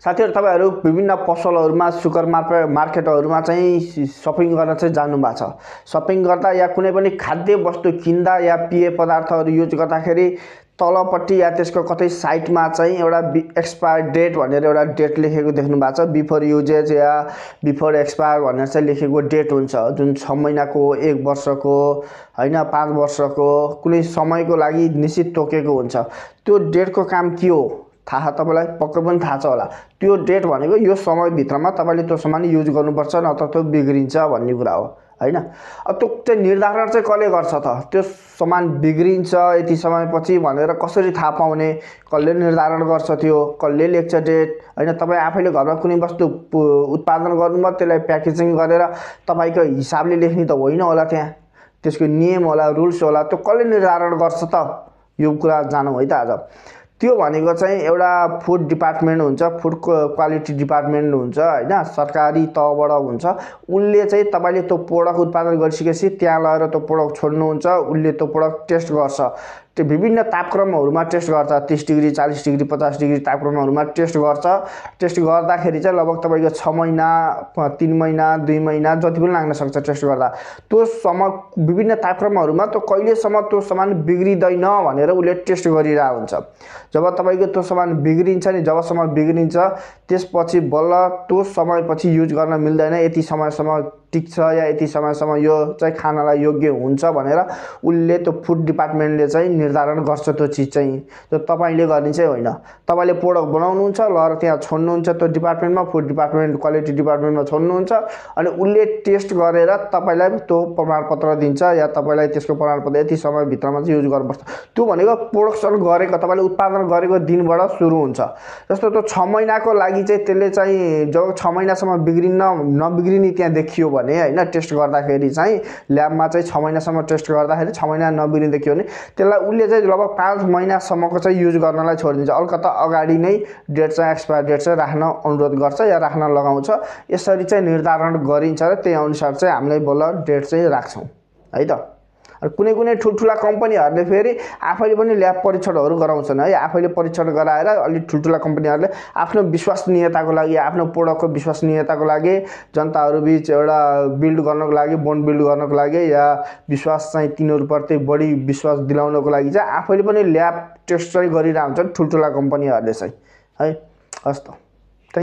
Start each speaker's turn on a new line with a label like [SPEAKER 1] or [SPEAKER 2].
[SPEAKER 1] साथीहरु तपाईहरु विभिन्न पसलहरुमा सुपर मार्केटहरुमा चाहिँ शपिङ गर्न चाहिँ जानु भएको छ। शपिङ गर्दा या कुनै पनि खाद्य वस्तु किन्दा या पेय पदार्थहरु युज गर्दाखेरि तलपट्टि या त्यसको कतै साइटमा चाहिँ एउटा एक्सपायर डेट भनेर एउटा डेट लेखेको देख्नु भएको छ। बिफोर युजेज या बिफोर एक्सपायर भनेर चाहिँ लेखेको डेट हुन्छ, जुन 6 महिनाको, 1 वर्षको, हैन 5 वर्षको कुनै समयको लागि निश्चित तोकेको हुन्छ। त्यो डेटको काम के हो थाहा तपाईलाई पक्कै पनि थाहा छ होला। त्यो डेट भनेको यो समय भित्रमा तपाईले त्यो सामान युज गर्नुपर्छ नत्र त्यो बिग्रिन्छ भन्ने कुरा हो, हैन। अब त्यो चाहिँ निर्धारण चाहिँ कसले गर्छ त? त्यो सामान बिग्रिन्छ यति समयपछि भनेर कसरी थाहा पाउने? कसले निर्धारण गर्छ? त्यो कसले लेख्छ डेट? हैन, तपाई आफैले घरमा कुनै वस्तु उत्पादन गर्नुभयो त्यसलाई प्याकेजिङ गरेर तपाईको हिसाबले लेख्ने त होइन होला, त्यहाँ त्यसको नियम होला, रुल्स होला। त्यो कसले निर्धारण गर्छ त? यो कुरा जानौं है त आज। त्यो भनेको चाहिँ एउटा फुड डिपार्टमेन्ट हुन्छ, फुड क्वालिटी डिपार्टमेन्ट हुन्छ, हैन, सरकारी तहबाट हुन्छ। उनले चाहिँ तपाईले त्यो प्रोडक्ट उत्पादन गरिसकेपछि त्यहाँ लगेर त्यो प्रोडक्ट छोड्नुहुन्छ, उनले त्यो प्रोडक्ट टेस्ट गर्छ। त्यो विभिन्न तापक्रमहरुमा टेस्ट गर्छ, 30 डिग्री, 40 डिग्री, 50 डिग्री तापक्रमहरुमा टेस्ट गर्छ। टेस्ट गर्दाखेरि चाहिँ लगभग तपाईको 6 महिना, 3 महिना, 2 महिना जति पनि लाग्न सक्छ टेस्ट गर्दा। त्यो समय विभिन्न तापक्रमहरुमा त्यो कहिलेसम्म त्यो सामान बिग्रिदैन भनेर उले टेस्ट गरिरहेको हुन्छ। जब तपाईको त्यो सामान बिग्रिन्छ नि, जबसम्म बिग्रिन्छ त्यसपछि बल्ल त्यो समयपछि युज गर्न मिल्दैन, यति समयसम्म टिक्छ या यति समयसम्म यो चाहिँ खानलाई योग्य हुन्छ भनेर उले त्यो फुड डिपार्टमेन्टले चाहिँ निर्धारण गर्छ। त्यो चीज चाहिँ त्यो तपाईले गर्ने चाहिँ होइन। तपाईले प्रोडक्ट बनाउनुहुन्छ, लहर त्यहाँ छोड्नुहुन्छ त्यो डिपार्टमेन्टमा, फुड डिपार्टमेन्ट क्वालिटी डिपार्टमेन्टमा छोड्नुहुन्छ, अनि उले टेस्ट गरेर तपाईलाई त्यो प्रमाणपत्र दिन्छ या तपाईलाई त्यसको प्रमाणपत्र यति समय भित्रमा चाहिँ युज गर्नुपर्छ। त्यो भनेको प्रोडक्सन गरेको तपाईले उत्पादन गरेको दिनबाट सुरु हुन्छ। जस्तो त्यो 6 महिनाको लागि चाहिँ त्यसले चाहिँ जब 6 महिनासम्म नबिग्रिने त्यहाँ देखियो भने, हैन, टेस्ट गर्दाखेरि चाहिँ ल्याबमा चाहिँ 6 महिनासम्म टेस्ट गर्दाखेरि 6 महिना नबिग्रिने देखियो भने त्यसलाई उले चाहिँ लगभग 5 महिनासम्मको चाहिँ युज गर्नलाई छोडिदिन्छ। अलिकता अगाडि नै डेट चाहिँ एक्सपायर डेट चाहिँ राख्न अनुरोध गर्छ या राख्न लगाउँछ। यसरी चाहिँ निर्धारण गरिन्छ र त्यही अनुसार चाहिँ हामीले बल्ल डेट चाहिँ राख्छौं है त। कुनै ठुलठुला कम्पनीहरुले फेरि आफैले पनि ल्याब परीक्षणहरु गराउँछन् है। आफैले परीक्षण गराएर अलि ठुलठुला कम्पनीहरुले आफ्नो विश्वसनीयताको लागि, आफ्नो प्रोडक्टको विश्वसनीयताको लागि, जनताहरु बीच एउटा बिल्ड गर्नको लागि, बोन्ड बिल्ड गर्नको लागि या विश्वास चाहिँ तिनीहरुप्रति बढी विश्वास दिलाउनको लागि चाहिँ आफैले पनि ल्याब टेस्ट चाहिँ गरिरहन्छन् ठुलठुला कम्पनीहरुले चाहिँ है। हस् त।